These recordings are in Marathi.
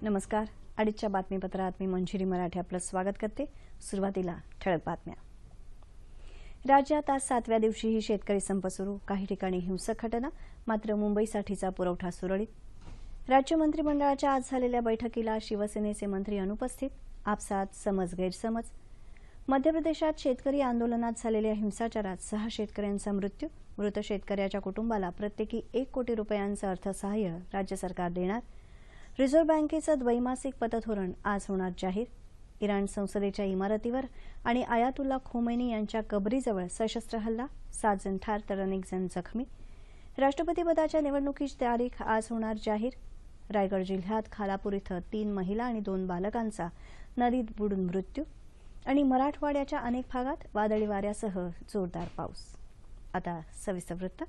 नमस्कार. अडीचच्या बातमीपत्रात मी मंजिरी मराठे आपलं स्वागत करते. सुरुवातीला ठळक बातम्या. राज्यात आज 7व्या दिवशीही शेतकरी संप सुरू. काही ठिकाणी हिंसक घटना, मात्र मुंबईसाठीचा पुरवठा सुरळीत. राज्य मंत्रिमंडळाच्या आज झालेल्या बैठकीला शिवसेनेचे मंत्री अनुपस्थित. आपसात समज गैरसमज. मध्य प्रदेशात शेतकरी आंदोलनात झालेल्या हिंसाचारात 6 शेतकऱ्यांचा मृत्यू. मृत शेतकऱ्याच्या कुटुंबाला प्रत्येकी 1 कोटी रुपयांचं अर्थसहाय्य राज्य सरकार देणार. रिझर्व्ह बँकेचं द्वैमासिक पतधोरण आज होणार जाहीर. इराण संसदेच्या इमारतीवर आणि आयातुल्ला खोमैनी यांच्या कबरीजवळ सशस्त्र हल्ला. 7 जण ठार तर अनेक जण जखमी. राष्ट्रपतीपदाच्या निवडणुकीची तारीख आज होणार जाहीर. रायगड जिल्ह्यात खालापूर इथं 3 महिला आणि 2 बालकांचा नदीत बुडून मृत्यू. आणि मराठवाड्याच्या अनेक भागात वादळी वाऱ्यासह जोरदार पाऊस. आता सविस्तर वृत्त.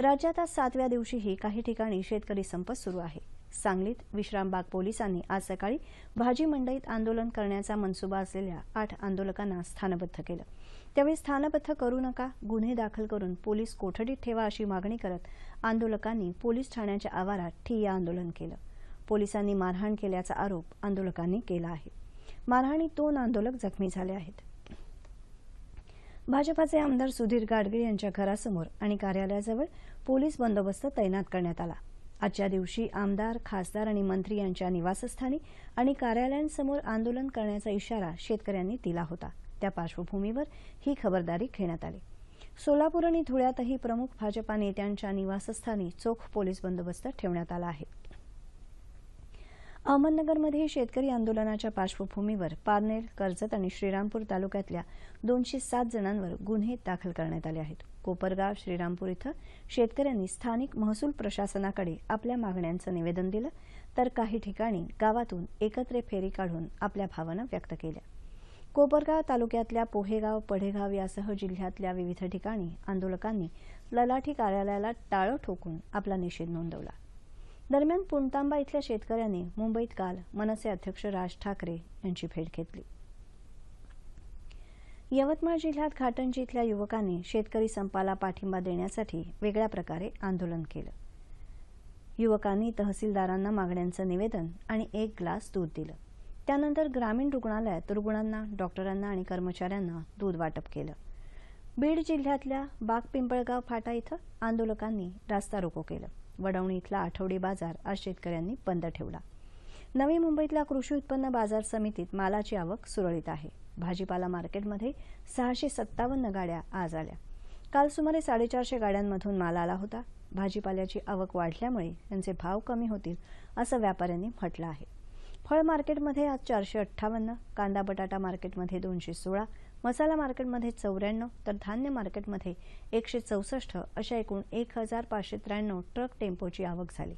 राज्यात आज 7व्या दिवशीही काही ठिकाणी शेतकरी संप सुरू आहे. सांगलीत विश्रामबाग पोलिसांनी आज सकाळी भाजी मंडईत आंदोलन करण्याचा मनसुबा असलेल्या 8 आंदोलकांना स्थानबद्ध केलं. त्यावेळी स्थानबद्ध करू नका, गुन्हे दाखल करून पोलीस कोठडीत ठेवा अशी मागणी करत आंदोलकांनी पोलीस ठाण्याच्या आवारात ठिय्या आंदोलन केलं. पोलिसांनी मारहाण केल्याचा आरोप आंदोलकांनी केला आहे. मारहाणीत 2 आंदोलक जखमी झाले आहेत. भाजपाचे आमदार सुधीर गाडगीळ यांच्या घरासमोर आणि कार्यालयाजवळ पोलीस बंदोबस्त तैनात करण्यात आला. आजच्या दिवशी आमदार, खासदार आणि मंत्री यांच्या निवासस्थानी आणि कार्यालयांसमोर आंदोलन करण्याचा इशारा शेतकऱ्यांनी दिला होता. त्या पार्श्वभूमीवर ही खबरदारी घेण्यात आली. सोलापूर आणि धुळ्यातही प्रमुख भाजपा नेत्यांच्या निवासस्थानी चोख पोलीस बंदोबस्त ठेवण्यात आला आहे. अहमदनगरमध्ये शेतकरी आंदोलनाच्या पार्श्वभूमीवर पारनेर, कर्जत आणि श्रीरामपूर तालुक्यातल्या 207 जणांवर गुन्हे दाखल करण्यात आले आहेत. कोपरगाव, श्रीरामपूर इथं शेतकऱ्यांनी स्थानिक महसूल प्रशासनाकडे आपल्या मागण्यांचं निवेदन दिलं, तर काही ठिकाणी गावातून एकत्र फेरी काढून आपल्या भावना व्यक्त केल्या. कोपरगाव तालुक्यातल्या पोहेगाव, पढेगाव यासह जिल्ह्यातल्या विविध ठिकाणी आंदोलकांनी तलाठी कार्यालयाला टाळं ठोकून आपला निषेध नोंदवला. दरम्यान पुणतांबा इथल्या शेतकऱ्यांनी मुंबईत काल मनसे अध्यक्ष राज ठाकरे यांची भेट घेतली. यवतमाळ जिल्ह्यात घाटंजी इथल्या युवकांनी शेतकरी संपाला पाठिंबा देण्यासाठी वेगळ्या प्रकारे आंदोलन केलं. युवकांनी तहसीलदारांना मागण्यांचं निवेदन आणि 1 ग्लास दूध दिलं. त्यानंतर ग्रामीण रुग्णालयात रुग्णांना, डॉक्टरांना आणि कर्मचाऱ्यांना दूध वाटप केलं. बीड जिल्ह्यातल्या बागपिंपळगाव फाटा इथं आंदोलकांनी रास्ता रोको केलं. वडवणी इथला आठवडी बाजार आज शेतकऱ्यांनी बंद ठेवला. नवी मुंबईतल्या कृषी उत्पन्न बाजार समितीत मालाची आवक सुरळीत आहे. भाजीपाला मार्केटमध्ये 657 गाड्या आज आल्या. काल सुमारे 450 गाड्यांमधून माल आला होता. भाजीपाल्याची आवक वाढल्यामुळे त्यांचे भाव कमी होतील असं व्यापाऱ्यांनी म्हटलं आहे. फळ मार्केटमध्ये आज 458, कांदा बटाटा मार्केटमध्ये 216, मसाला मार्केटमध्ये 94 तर धान्य मार्केटमध्ये 164 अशा एकूण 1593 ट्रक टेम्पोची आवक झाली.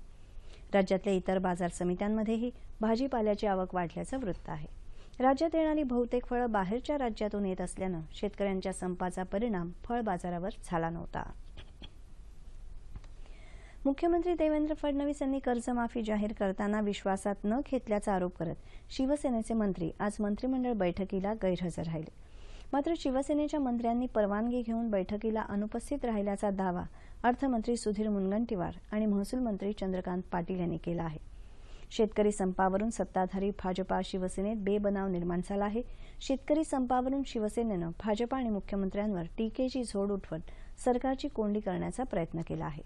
राज्यातल्या इतर बाजार समित्यांमध्येही भाजीपाल्याची आवक वाढल्याचं वृत्त आहे. राज्यात येणारी बहुतेक फळं बाहेरच्या राज्यातून येत असल्यानं शेतकऱ्यांच्या संपाचा परिणाम फळ बाजारावर झाला नव्हता. मुख्यमंत्री देवेंद्र फडणवीस यांनी कर्जमाफी जाहीर करताना विश्वासात न घेतल्याचा आरोप करत शिवसेनेचे मंत्री आज मंत्रिमंडळ बैठकीला गैरहजर राहिले. मात्र शिवसेनेच्या मंत्र्यांनी परवानगी घेऊन बैठकीला अनुपस्थित राहिल्याचा दावा अर्थमंत्री सुधीर मुनगंटीवार आणि महसूल मंत्री चंद्रकांत पाटील यांनी केला आहे. शेतकरी संपावरून सत्ताधारी भाजपा शिवसेनेत बेबनाव निर्माण झाला आहे. शेतकरी संपावरून शिवसेनेनं भाजपा आणि मुख्यमंत्र्यांवर टीकेची झोड उठवत सरकारची कोंडी करण्याचा प्रयत्न केला आहे.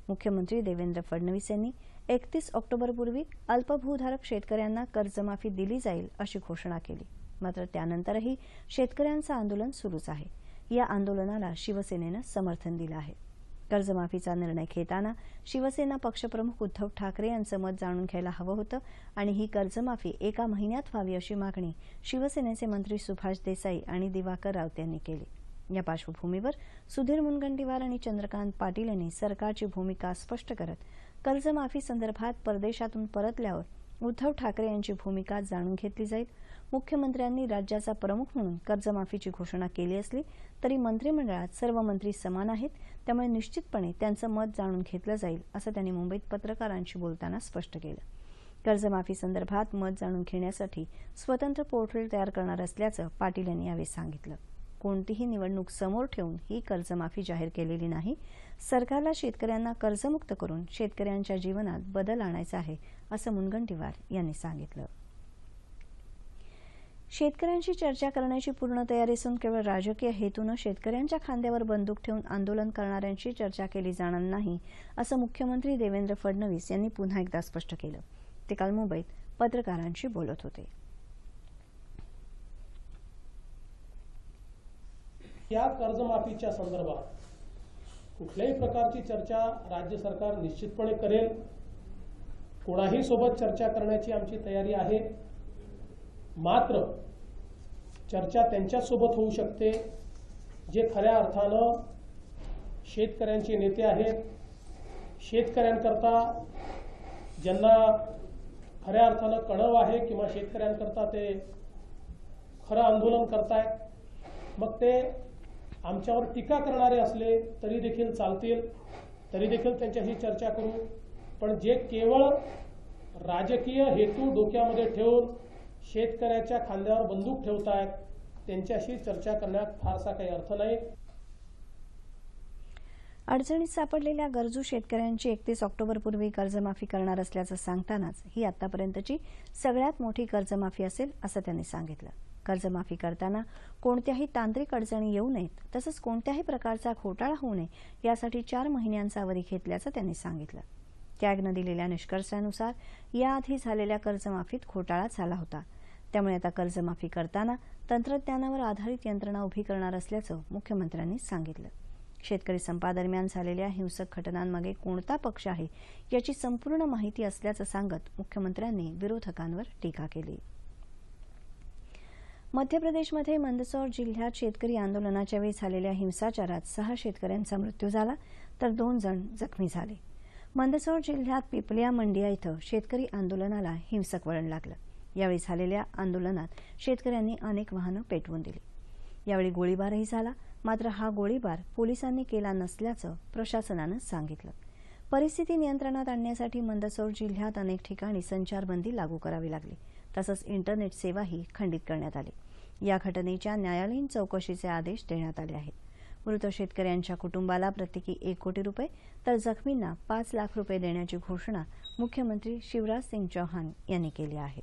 मुख्यमंत्री देवेंद्र फडणवीस यांनी 31 ऑक्टोबरपूर्वी अल्पभूधारक शेतकऱ्यांना कर्जमाफी दिली जाईल अशी घोषणा केली. मात्र त्यानंतरही शेतकऱ्यांचं आंदोलन सुरूच आहे. या आंदोलनाला शिवसेनेनं समर्थन दिलं आहे. कर्जमाफीचा निर्णय घेताना शिवसेना पक्षप्रमुख उद्धव ठाकरे यांचं मत जाणून घ्यायला हवं होतं आणि ही कर्जमाफी 1 महिन्यात व्हावी अशी मागणी शिवसेनेचे मंत्री सुभाष देसाई आणि दिवाकर रावते यांनी केली. या पार्श्वभूमीवर सुधीर मुनगंटीवार आणि चंद्रकांत पाटील यांनी सरकारची भूमिका स्पष्ट करत कर्जमाफी संदर्भात परदेशातून परतल्यावर उद्धव ठाकरे यांची भूमिका जाणून घेतली जाईल. मुख्यमंत्र्यांनी राज्याचा प्रमुख म्हणून कर्जमाफीची घोषणा केली असली तरी मंत्रिमंडळात सर्व मंत्री समान आहेत, त्यामुळे निश्चितपणे त्यांचं मत जाणून घेतलं जाईल असं त्यांनी मुंबईत पत्रकारांशी बोलताना स्पष्ट केलं. कर्जमाफी संदर्भात मत जाणून घेण्यासाठी स्वतंत्र पोर्टल तयार करणार असल्याचं पाटील यांनी यावेळी सांगितलं. कोणतीही निवडणूक समोर ठेवून ही कर्जमाफी जाहीर केलेली नाही. सरकारला शेतकऱ्यांना कर्जमुक्त करून शेतकऱ्यांच्या जीवनात बदल आणायचा आहे, असं मुनगंटीवार यांनी सांगितलं. शेतकऱ्यांशी चर्चा करण्याची पूर्ण तयारी असून केवळ राजकीय हेतूने शेतकऱ्यांच्या खांद्यावर बंदूक ठेवून आंदोलन करणाऱ्यांशी चर्चा केली जाणार नाही, असं मुख्यमंत्री देवेंद्र फडणवीस यांनी पुन्हा एकदा स्पष्ट केलं. ते काल मुंबईत पत्रकारांशी बोलत होते. या कर्जमाफीच्या संदर्भात कुठल्याही प्रकारची चर्चा राज्य सरकार निश्चितपणे करेल. कोणाही सोबत चर्चा करण्याची आमची तयारी आहे. मात्र चर्चा त्यांच्यासोबत होऊ शकते जे खऱ्या अर्थानं शेतकऱ्यांचे नेते आहेत, शेतकऱ्यांकरता ज्यांना खऱ्या अर्थानं कळव आहे किंवा शेतकऱ्यांकरता ते खरं आंदोलन करतायत. मग ते आमच्यावर टीका करणारे असले तरी देखील चालतील, तरी देखील त्यांच्याशी चर्चा करू. पण जे केवळ राजकीय हेतू डोक्यामध्ये ठेवून शेतकऱ्याच्या खांद्यावर बंदूक ठेवतायत त्यांच्याशी चर्चा करण्यात फारसा काही अर्थ नाही. अडचणीत सापडलेल्या गरजू शेतकऱ्यांची 31 ऑक्टोबरपूर्वी कर्जमाफी करणार असल्याचं सांगतानाच ही आतापर्यंतची सगळ्यात मोठी कर्जमाफी असेल, असं त्यांनी सांगितलं. कर्जमाफी करताना कोणत्याही तांत्रिक अडचणी येऊ नयेत, तसंच कोणत्याही प्रकारचा घोटाळा होऊ नये यासाठी 4 महिन्यांचा अवधी घेतल्याचं त्यांनी सांगितलं. कॅगनं दिलेल्या निष्कर्षानुसार याआधी झालेल्या कर्जमाफीत घोटाळा झाला होता. त्यामुळे आता कर्जमाफी करताना तंत्रज्ञानावर आधारित यंत्रणा उभी करणार असल्याचं मुख्यमंत्र्यांनी सांगितलं. शेतकरी संपादरम्यान झालेल्या हिंसक घटनांमागे कोणता पक्ष आहे याची संपूर्ण माहिती असल्याचं सांगत मुख्यमंत्र्यांनी विरोधकांवर टीका केली. मध्य प्रदेशमध्ये मंदसौर जिल्ह्यात शेतकरी आंदोलनाच्या वेळी झालेल्या हिंसाचारात 6 शेतकऱ्यांचा मृत्यू झाला तर 2 जण जखमी झाले. मंदसौर जिल्ह्यात पिपलिया मंडिया इथं शेतकरी आंदोलनाला हिंसक वळण लागलं. यावेळी झालेल्या आंदोलनात शेतकऱ्यांनी अनेक वाहनं पेटवून दिली. यावेळी गोळीबारही झाला. मात्र हा गोळीबार पोलिसांनी केला नसल्याचं प्रशासनानं सांगितलं. परिस्थिती नियंत्रणात आणण्यासाठी मंदसौर जिल्ह्यात अनेक ठिकाणी संचारबंदी लागू करावी लागली. तसंच इंटरनेट सेवाही खंडित करण्यात आली. या घटनेच्या न्यायालयीन चौकशीचे आदेश देण्यात आले आहेत. मृत शेतकऱ्यांच्या कुटुंबाला प्रत्येकी 1 कोटी रुपये तर जखमींना 5 लाख रुपये देण्याची घोषणा मुख्यमंत्री शिवराज सिंग चौहान यांनी केली आहे.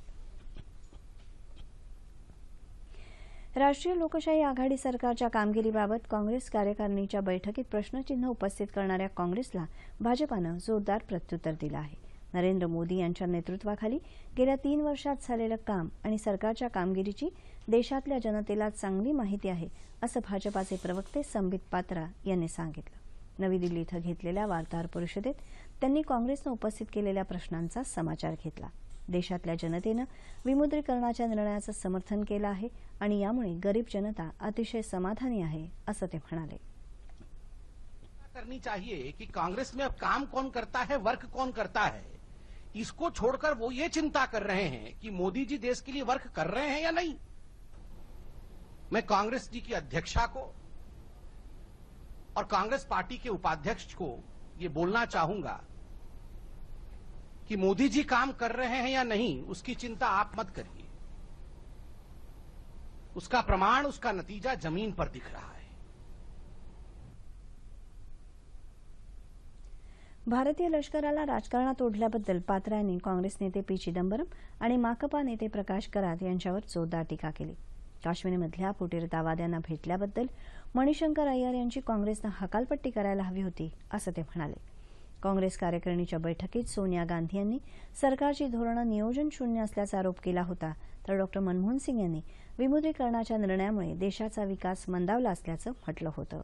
राष्ट्रीय लोकशाही आघाडी सरकारच्या कामगिरीबाबत काँग्रेस कार्यकारिणीच्या बैठकीत प्रश्नचिन्ह उपस्थित करणाऱ्या काँग्रेसला भाजपानं जोरदार प्रत्युत्तर दिलं आहे. नरेंद्र मोदी यांच्या नेतृत्वाखाली गेल्या 3 वर्षात झालेलं काम आणि सरकारच्या कामगिरीची देशातल्या जनतेला चांगली माहिती आहे, असं भाजपाचे प्रवक्ते संबित पात्रा यांनी सांगितलं. नवी दिल्ली इथं घेतलेल्या वार्ताहर परिषदेत त्यांनी काँग्रेसनं उपस्थित केलेल्या प्रश्नांचा समाचार घेतला. देशातल्या जनतेनं विमुद्रीकरणाच्या निर्णयाचं समर्थन केलं आहे आणि यामुळे गरीब जनता अतिशय समाधानी आहे, असं ते म्हणाले. करनी चाहिए कि कांग्रेस में अब काम कौन करता है, वर्क कौन करता है, इसको छोड़कर वो ये चिंता कर रहे हैं कि मोदी जी देश के लिए वर्क कर रहे हैं या नहीं. मैं कांग्रेस जी की अध्यक्षा को और कांग्रेस पार्टी के उपाध्यक्ष को ये बोलना चाहूंगा कि मोदी जी काम कर रहे हैं या नहीं उसकी चिंता आप मत करिए. उसका प्रमाण, उसका नतीजा जमीन पर दिख रहा है. भारतीय लष्कराला राजकारणात ओढल्याबद्दल पात्रा यांनी काँग्रेस नेते पी चिदंबरम आणि माकपा नेते प्रकाश करात यांच्यावर जोरदार टीका केली. काश्मीरमधल्या फुटीरतावाद्यांना भेटल्याबद्दल मणिशंकर अय्यर यांची काँग्रेसनं हकालपट्टी करायला हवी होती, असं ते म्हणाले. काँग्रेस कार्यकारिणीच्या बैठकीत सोनिया गांधी यांनी सरकारची धोरणं नियोजन शून्य असल्याचा आरोप केला होता, तर डॉ. मनमोहन सिंग यांनी विमुद्रीकरणाच्या निर्णयामुळे देशाचा विकास मंदावला असल्याचं म्हटलं होतं.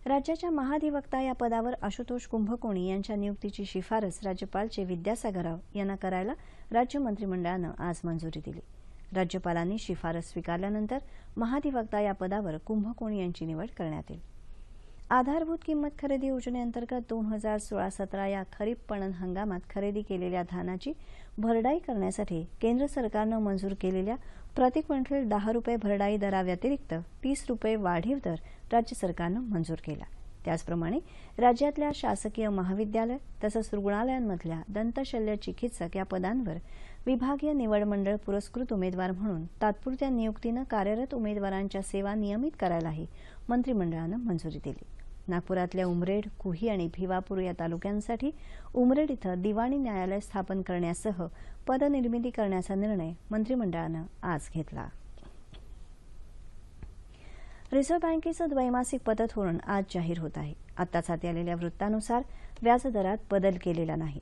राज्याच्या महाधिवक्ता या पदावर आशुतोष कुंभकोणी यांच्या नियुक्तीची शिफारस राज्यपाल चे विद्यासागर राव यांना करायला राज्य मंत्रिमंडळानं आज मंजुरी दिली. राज्यपालांनी शिफारस स्वीकारल्यानंतर महाधिवक्ता या पदावर कुंभकोणी यांची निवड करण्यात येईल. आधारभूत किंमत खरेदी योजनेअंतर्गत 2016-17 या खरीप पणन हंगामात खरेदी केलेल्या धानाची भरडाई करण्यासाठी केंद्र सरकारनं मंजूर केलेल्या प्रति क्विंटल 10 रुपये भरडाई दराव्यतिरिक्त 30 रुपये वाढीव दर राज्य सरकारनं मंजूर केला. त्याचप्रमाणे राज्यातल्या शासकीय महाविद्यालय तसंच रुग्णालयांमधल्या दंतशल्य चिकित्सक या पदांवर विभागीय निवड मंडळ पुरस्कृत उमेदवार म्हणून तात्पुरत्या नियुक्तीनं कार्यरत उमेदवारांच्या सेवा नियमित करायलाही मंत्रिमंडळानं मंजुरी दिली. नागपुरातल्या उमरेड, कुही आणि भिवापूर या तालुक्यांसाठी उमरेड इथं दिवाणी न्यायालय स्थापन करण्यासह पदनिर्मिती करण्याचा निर्णय मंत्रिमंडळानं आज घेतला. रिझर्व्ह बँकेचं द्वैमासिक पतधोरण आज जाहीर होत आहे. आत्ताच हाती आलेल्या वृत्तानुसार व्याजदरात बदल केलेला नाही.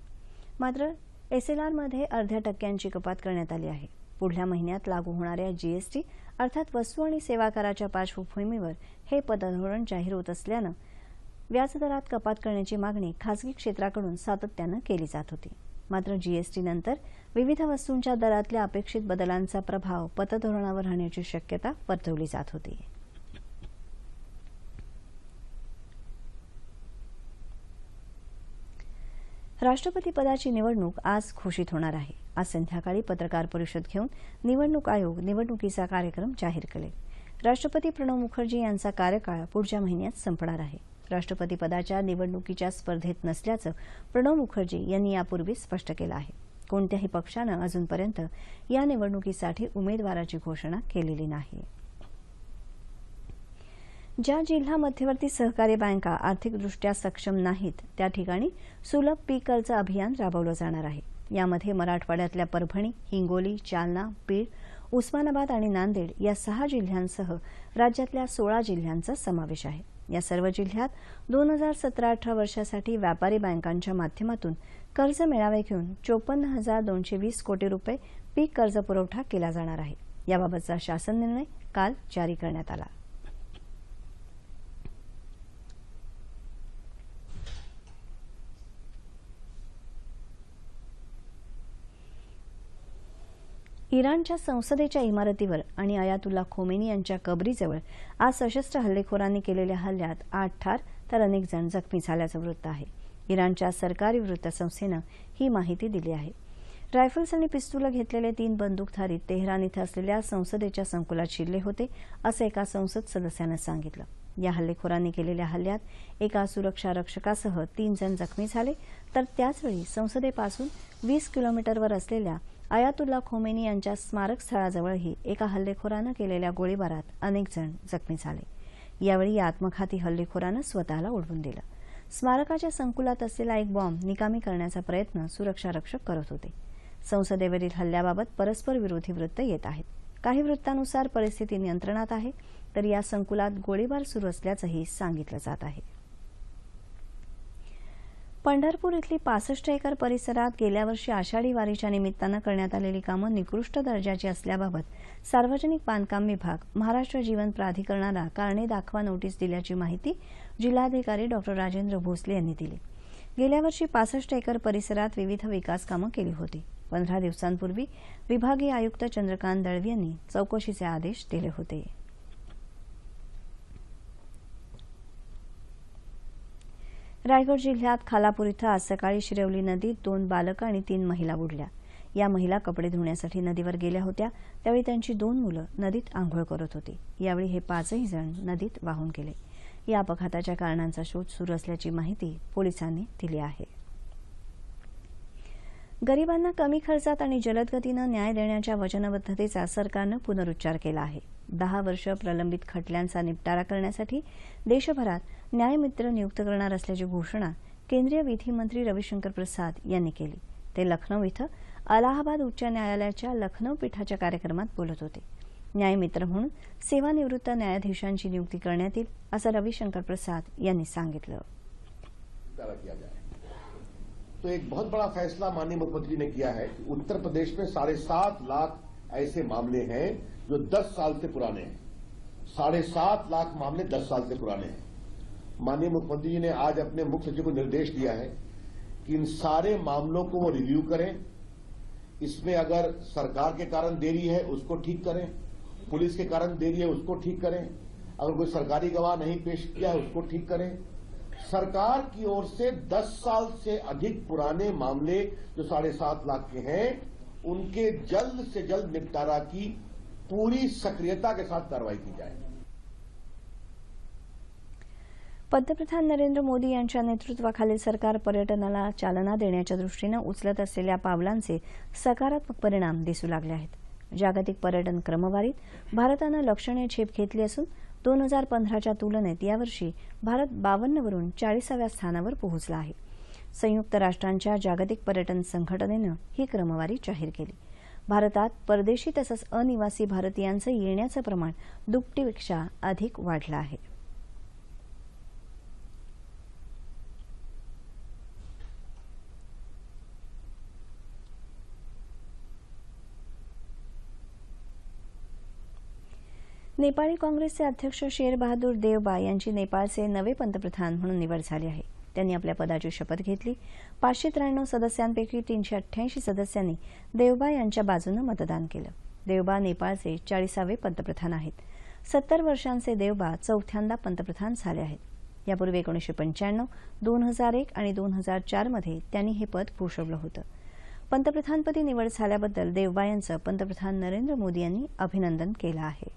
मात्र एसएलआरमध्ये 0.5% कपात करण्यात आली आहे. पुढल्या महिन्यात लागू होणाऱ्या जीएसटी अर्थात वस्तू आणि सेवा कराच्या पार्श्वभूमीवर हे पतधोरण जाहीर होत असल्यानं व्याजदरात कपात करण्याची मागणी खासगी क्षेत्राकडून सातत्यानं केली जात होती. मात्र जीएसटीनंतर विविध वस्तूंच्या दरातल्या अपेक्षित बदलांचा प्रभाव पतधोरणावर राहण्याची शक्यता वर्तवली जात होती. राष्ट्रपती पदाची निवडणूक आज घोषित होणार आहे. आज संध्याकाळी पत्रकार परिषद घेऊन निवडणूक आयोग निवडणुकीचा कार्यक्रम जाहीर करेल. राष्ट्रपती प्रणव मुखर्जी यांचा कार्यकाळ पुढच्या महिन्यात संपणार आहे. राष्ट्रपती पदाच्या निवडणुकीच्या स्पर्धेत नसल्याचं प्रणव मुखर्जी यांनी यापूर्वी स्पष्ट केलं आहे. कोणत्याही पक्षानं अजूनपर्यंत या निवडणुकीसाठी उमेदवाराची घोषणा केलेली नाही. ज्या जिल्हा मध्यवर्ती सहकारी बँका आर्थिकदृष्ट्या सक्षम नाहीत त्या ठिकाणी सुलभ पीक कर्ज अभियान राबवलं जाणार आहे. यामध्ये मराठवाड्यातल्या परभणी, हिंगोली, जालना, बीड, उस्मानाबाद आणि नांदेड या 6 जिल्ह्यांसह राज्यातल्या 16 जिल्ह्यांचा समावेश आहे. या सर्व जिल्ह्यात 2017-18 वर्षासाठी व्यापारी बँकांच्या माध्यमातून कर्ज मेळावे घेऊन 54,220 कोटी रुपये पीक कर्ज पुरवठा केला जाणार आहे. याबाबतचा शासन निर्णय काल जारी करण्यात आला. इराणच्या संसदेच्या इमारतीवर आणि अयातुल्ला खोमेनी यांच्या कबरीजवळ आज सशस्त्र हल्लेखोरांनी केलेल्या हल्ल्यात 8 ठार तर अनेक जण जखमी झाल्याचं वृत्त आहे. इराणच्या सरकारी वृत्तसंस्थेनं ही माहिती दिली आहे. रायफल्स आणि पिस्तूल घेतलेले 3 बंदूकधारी तेहरान इथं असलेल्या संसदेच्या संकुलात शिरले होते असं एका संसद सदस्यानं सांगितलं. या हल्लेखोरांनी केलेल्या हल्ल्यात एका सुरक्षा रक्षकासह 3 जण जखमी झाले तर त्याचवेळी संसदेपासून 20 किलोमीटरवर असलेल्या अयातुल्ला खोमेनी यांच्या स्मारक स्थळाजवळही एका हल्लेखोरानं केलेल्या गोळीबारात अनेक जण जखमी झाले. यावेळी या आत्मघाती हल्लेखोरानं स्वतःला उडवून दिलं. स्मारकाच्या संकुलात असलेला एक बॉम्ब निकामी करण्याचा प्रयत्न सुरक्षा रक्षक करत होते. संसदेवरील हल्ल्याबाबत परस्पर विरोधी वृत्त येत आहेत. काही वृत्तानुसार परिस्थिती नियंत्रणात आहे तर या संकुलात गोळीबार सुरू असल्याचंही सांगितलं जात आहे. पंढरपूर इथली 65 एकर परिसरात गेल्या वर्षी आषाढी वारीच्या निमित्तानं करण्यात आलेली कामं निकृष्ट दर्जाची असल्याबाबत सार्वजनिक बांधकाम विभाग महाराष्ट्र जीवन प्राधिकरणाला कारणे दाखवा नोटीस दिल्याची माहिती जिल्हाधिकारी डॉ. राजेंद्र भोसले यांनी दिली. गेल्या वर्षी 65 एकर परिसरात विविध विकास कामं केली होती. 15 दिवसांपूर्वी विभागीय आयुक्त चंद्रकांत दळवी यांनी चौकशीचे आदेश दिले होते. रायगड जिल्ह्यात खालापूर इथं आज सकाळी शिरवली नदीत 2 बालकं आणि 3 महिला बुडल्या. या महिला कपडे धुण्यासाठी नदीवर गेल्या होत्या. त्यावेळी त्यांची 2 मुलं नदीत आंघोळ करत होती. यावेळी हे 5ही जण नदीत वाहून गेले. या अपघाताच्या कारणांचा शोध सुरू असल्याची माहिती पोलिसांनी दिली आहे. गरिबांना कमी खर्चात आणि जलद गतीनं न्याय देण्याच्या वचनबद्धतेचा सरकारनं पुनरुच्चार केला आहे. 10 वर्ष प्रलंबित खटल्यांचा निपटारा करण्यासाठी देशभरात न्यायमित्र नियुक्त करणार असल्याची घोषणा केंद्रीय विधिमंत्री रविशंकर प्रसाद यांनी केली. ते लखनौ इथं अलाहाबाद उच्च न्यायालयाच्या लखनौ पीठाच्या कार्यक्रमात बोलत होते. न्यायमित्र म्हणून सेवानिवृत्त न्यायाधीशांची नियुक्ती करण्यात येईल असं रविशंकर प्रसाद यांनी सांगितलं. तो एक बहुत बड़ा फैसला माननीय मुख्यमंत्री ने किया है कि उत्तर प्रदेश में 7.5 लाख ऐसे मामले हैं जो 10 साल से पुराने हैं. 7.5 लाख मामले 10 साल से पुराने हैं. माननीय मुख्यमंत्री जी ने आज अपने मुख्य सचिव को निर्देश दिया है कि इन सारे मामलों को वो रिव्यू करें. इसमें अगर सरकार के कारण देरी है उसको ठीक करें, पुलिस के कारण देरी है उसको ठीक करें, अगर कोई सरकारी गवाह नहीं पेश किया है उसको ठीक करें. सरकार की ओर से 10 साल से अधिक पुराने मामले जो 7.5 लाख के हैं उनके जल्द से जल्द निपटारा की पूरी सक्रियता के साथ कार्रवाई की जाए. पंतप्रधान नरेंद्र मोदी यांच्या नेतृत्वाखालील सरकार पर्यटनाला चालना देण्याच्या दृष्टीनं उचलत असलेल्या पावलांचे सकारात्मक परिणाम दिसू लागले आहेत. जागतिक पर्यटन क्रमवारीत भारतानं लक्षणीय झेप घेतली असून 2015च्या तुलनेत यावर्षी भारत 52 वरून 40व्या स्थानावर पोहोचला आहे. संयुक्त राष्ट्रांच्या जागतिक पर्यटन संघटनेनं ही क्रमवारी जाहीर केली. भारतात परदेशी तसंच अनिवासी भारतीयांचं येण्याचं प्रमाण दुपटीपेक्षा अधिक वाढलं आहे. नेपाळी काँग्रेसचे अध्यक्ष शेर बहादूर देवबा यांची नेपाळचे नवे पंतप्रधान म्हणून निवड झाली आहे. त्यांनी आपल्या पदाची शपथ घेतली. 593 सदस्यांपैकी 388 सदस्यांनी देवबा यांच्या बाजूने मतदान केलं. देवबा नेपाळचे 40वे पंतप्रधान आहेत. 70 वर्षांचे देवबा चौथ्यांदा पंतप्रधान झाले आहेत. यापूर्वी 1995, 2001 आणि 2004 मध्ये त्यांनी हे पद भूषवलं होतं. पंतप्रधानपदी निवड झाल्याबद्दल देवबा यांचं पंतप्रधान नरेंद्र मोदी यांनी अभिनंदन केलं आहे.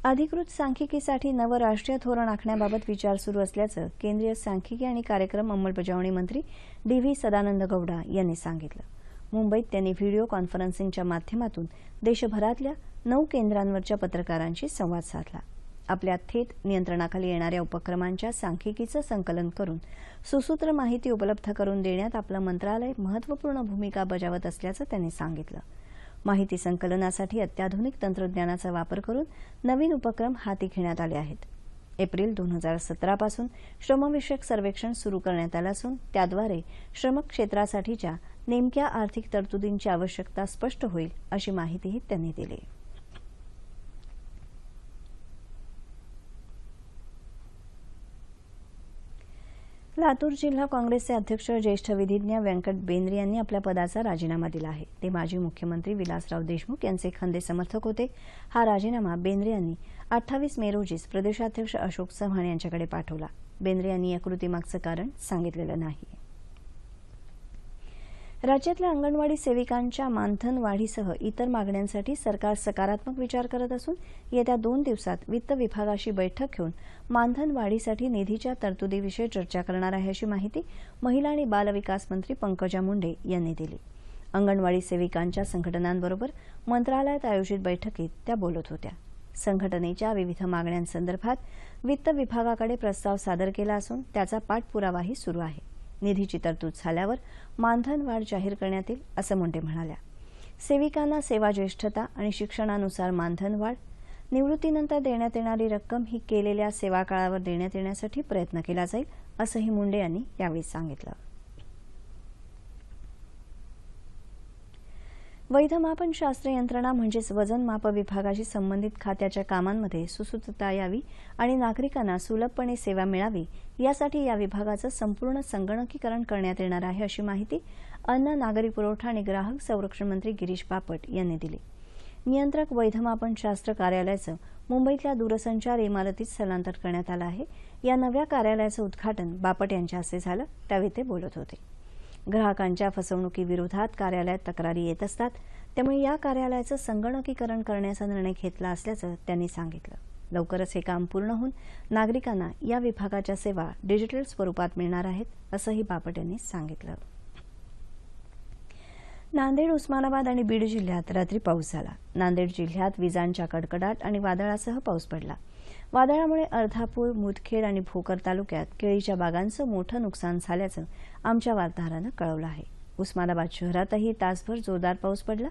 अधिकृत सांख्यिकीसाठी नवं राष्ट्रीय धोरण आखण्याबाबत विचार सुरू असल्याचं केंद्रीय सांख्यिकी आणि कार्यक्रम अंमलबजावणी मंत्री डी.व्ही. सदानंद गौडा यांनी सांगितलं. मुंबईत त्यांनी व्हिडिओ कॉन्फरन्सिंगच्या माध्यमातून देशभरातल्या 9 केंद्रांवरच्या पत्रकारांशी संवाद साधला. आपल्या थेट नियंत्रणाखाली येणाऱ्या उपक्रमांच्या सांख्यिकीचं संकलन करून सुसूत्र माहिती उपलब्ध करून देण्यात आपलं मंत्रालय महत्त्वपूर्ण भूमिका बजावत असल्याचं त्यांनी सांगितलं. माहिती संकलनासाठी अत्याधुनिक तंत्रज्ञानाचा वापर करून नवीन उपक्रम हाती घेण्यात आले आहेत. एप्रिल 2017 पासून श्रमविषयक सर्वेक्षण सुरू करण्यात आलं असून त्याद्वारे श्रम क्षेत्रासाठीच्या नेमक्या आर्थिक तरतुदींची आवश्यकता स्पष्ट होईल अशी माहितीही त्यांनी दिली. लातूर जिल्हा काँग्रेसचे अध्यक्ष ज्येष्ठ विधिज्ञ व्यंकट बेनरे यांनी आपल्या पदाचा राजीनामा दिला आहे. ते माजी मुख्यमंत्री विलासराव देशमुख यांचे खंदे समर्थक होते. हा राजीनामा बेनरे यांनी 28 मे रोजीच प्रदेशाध्यक्ष अशोक चव्हाण यांच्याकडे पाठवला. बेनरे यांनी या कृतीमागचं कारण सांगितलेलं नाही. राज्यातल्या अंगणवाडी सेविकांच्या मानधन वाढीसह इतर मागण्यांसाठी सरकार सकारात्मक विचार करत असून येत्या 2 दिवसात वित्त विभागाशी बैठक घेऊन मानधन वाढीसाठी निधीच्या तरतुदीविषयी चर्चा करणार आहे अशी माहिती महिला आणि बालविकास मंत्री पंकजा मुंडे यांनी दिली. अंगणवाडी सेविकांच्या संघटनांबरोबर मंत्रालयात आयोजित बैठकीत त्या बोलत होत्या. संघटनेच्या विविध मागण्यांसंदर्भात वित्त विभागाकडे प्रस्ताव सादर केला असून त्याचा पाठपुरावाही सुरू आहे. निधीची तरतूद झाल्यावर मानधन वाढ जाहीर करण्यात येईल असं मुंडे म्हणाल्या. सेविकांना सेवा ज्येष्ठता आणि शिक्षणानुसार मानधन वाढ, निवृत्तीनंतर देण्यात येणारी रक्कम ही केलेल्या सेवा काळावर देण्यात येण्यासाठी प्रयत्न केला जाईल असंही मुंडे यांनी यावेळी सांगितलं. वैधमापनशास्त्र यंत्रणा म्हणजेच वजन माप विभागाशी संबंधित खात्याच्या कामांमध्ये सुसूत्रता यावी आणि नागरिकांना सुलभपणे सेवा मिळावी यासाठी या विभागाचं संपूर्ण संगणकीकरण करण्यात येणार आहे अशी माहिती अन्न, नागरी पुरवठा आणि ग्राहक संरक्षण मंत्री गिरीश बापट यांनी दिली. नियंत्रक वैधमापनशास्त्र कार्यालयाचं मुंबईतल्या दूरसंचार इमारतीत स्थलांतर करण्यात आलं आहे. या नव्या कार्यालयाचं उद्घाटन बापट यांच्या हस्ते झालं त्यावेळी ते बोलत होते. ग्राहकांच्या फसवणुकीविरोधात कार्यालयात तक्रारी येत असतात, त्यामुळे या कार्यालयाचं संगणकीकरण करण्याचा निर्णय घेतला असल्याचं त्यांनी सांगितलं. लवकरच हे काम पूर्ण होऊन नागरिकांना या विभागाच्या सेवा डिजिटल स्वरूपात मिळणार आहेत असंही बापट यांनी सांगितलं. नांदेड, उस्मानाबाद आणि बीड जिल्ह्यात रात्री पाऊस झाला. नांदेड जिल्ह्यात विजांच्या कडकडाट आणि वादळासह पाऊस पडला. वादळामुळे अर्धापूर, मुदखेड आणि भोकर तालुक्यात केळीच्या बागांचं मोठं नुकसान झाल्याचं आमच्या वार्ताहरानं कळवलं आहे. उस्मानाबाद शहरातही तासभर जोरदार पाऊस पडला,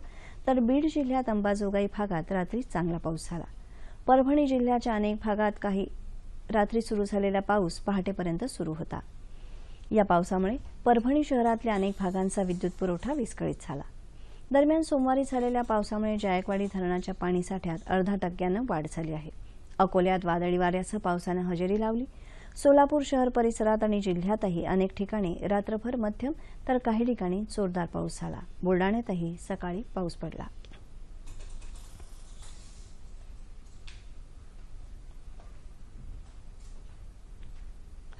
तर बीड जिल्ह्यात अंबाजोगाई भागात रात्री चांगला पाऊस झाला. परभणी जिल्ह्याच्या अनेक भागात काही रात्री सुरू झालेला पाऊस पहाटेपर्यंत सुरू होता. या पावसामुळे परभणी शहरातल्या अनेक भागांचा विद्युत पुरवठा विस्कळीत झाला. दरम्यान सोमवारी झालेल्या पावसामुळे जायकवाडी धरणाच्या पाणीसाठ्यात 0.5% वाढ झाली आहे. अकोल्यात वादळी वाऱ्यासह पावसानं हजेरी लावली. सोलापूर शहर परिसरात आणि जिल्ह्यातही अनेक ठिकाणी रात्रभर मध्यम तर काही ठिकाणी जोरदार पाऊस झाला. बुलडाण्यातही सकाळी पाऊस पडला.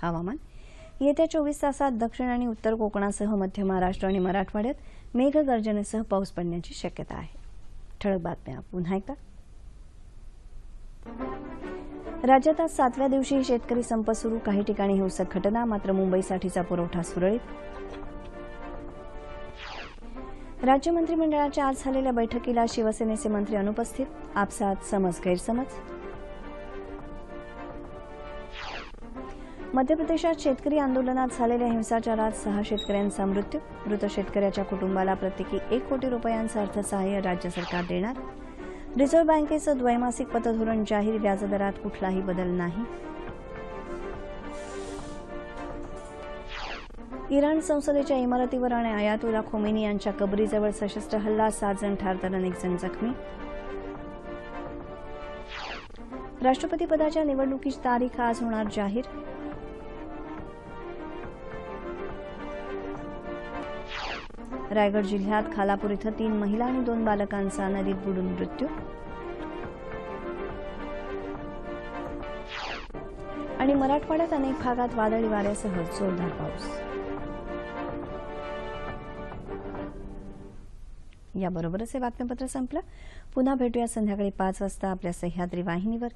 हवामान. येत्या 24 तासात दक्षिण आणि उत्तर कोकणासह मध्य महाराष्ट्र आणि मराठवाड्यात मेघगर्जनेसह पाऊस पडण्याची शक्यता आहे. ठळक बातम्या पुन्हा एकदा. राज्यात आज 7व्या दिवशीही शेतकरी संप सुरू. काही ठिकाणी हिंसक घटना, मात्र मुंबईसाठीचा पुरवठा सुरळीत. राज्य मंत्रिमंडळाच्या आज झालेल्या बैठकीला शिवसेनेचे मंत्री अनुपस्थित. आपसात समज गैरसमज. मध्य प्रदेशात शेतकरी आंदोलनात झालेल्या हिंसाचारात 6 शेतकऱ्यांचा मृत्यू. मृत शेतकऱ्याच्या कुटुंबाला प्रत्येकी 1 कोटी रुपयांचं अर्थसहाय्य राज्य सरकार देणार. रिझर्व्ह बँकेचं द्वैमासिक पतधोरण जाहीर. व्याजदरात कुठलाही बदल नाही. इराण संसदेच्या इमारतीवर आणि आयातुल्ला खोमेनी यांच्या कबरीजवळ सशस्त्र हल्ला. 7 जण ठार तर अनेक जण जखमी. राष्ट्रपती पदाच्या निवडणुकीची तारीख आज होणार जाहीर. रायगड जिल्ह्यात खालापूर इथं 3 महिला आणि 2 बालकांचा नदीत बुडून मृत्यू. आणि मराठवाड्यात अनेक भागात वादळी वाऱ्यासह जोरदार पाऊस. याबरोबरच हे बातमीपत्र संपलं. पुन्हा भेटूया संध्याकाळी 5 वाजता आपल्या सह्याद्री वाहिनीवर.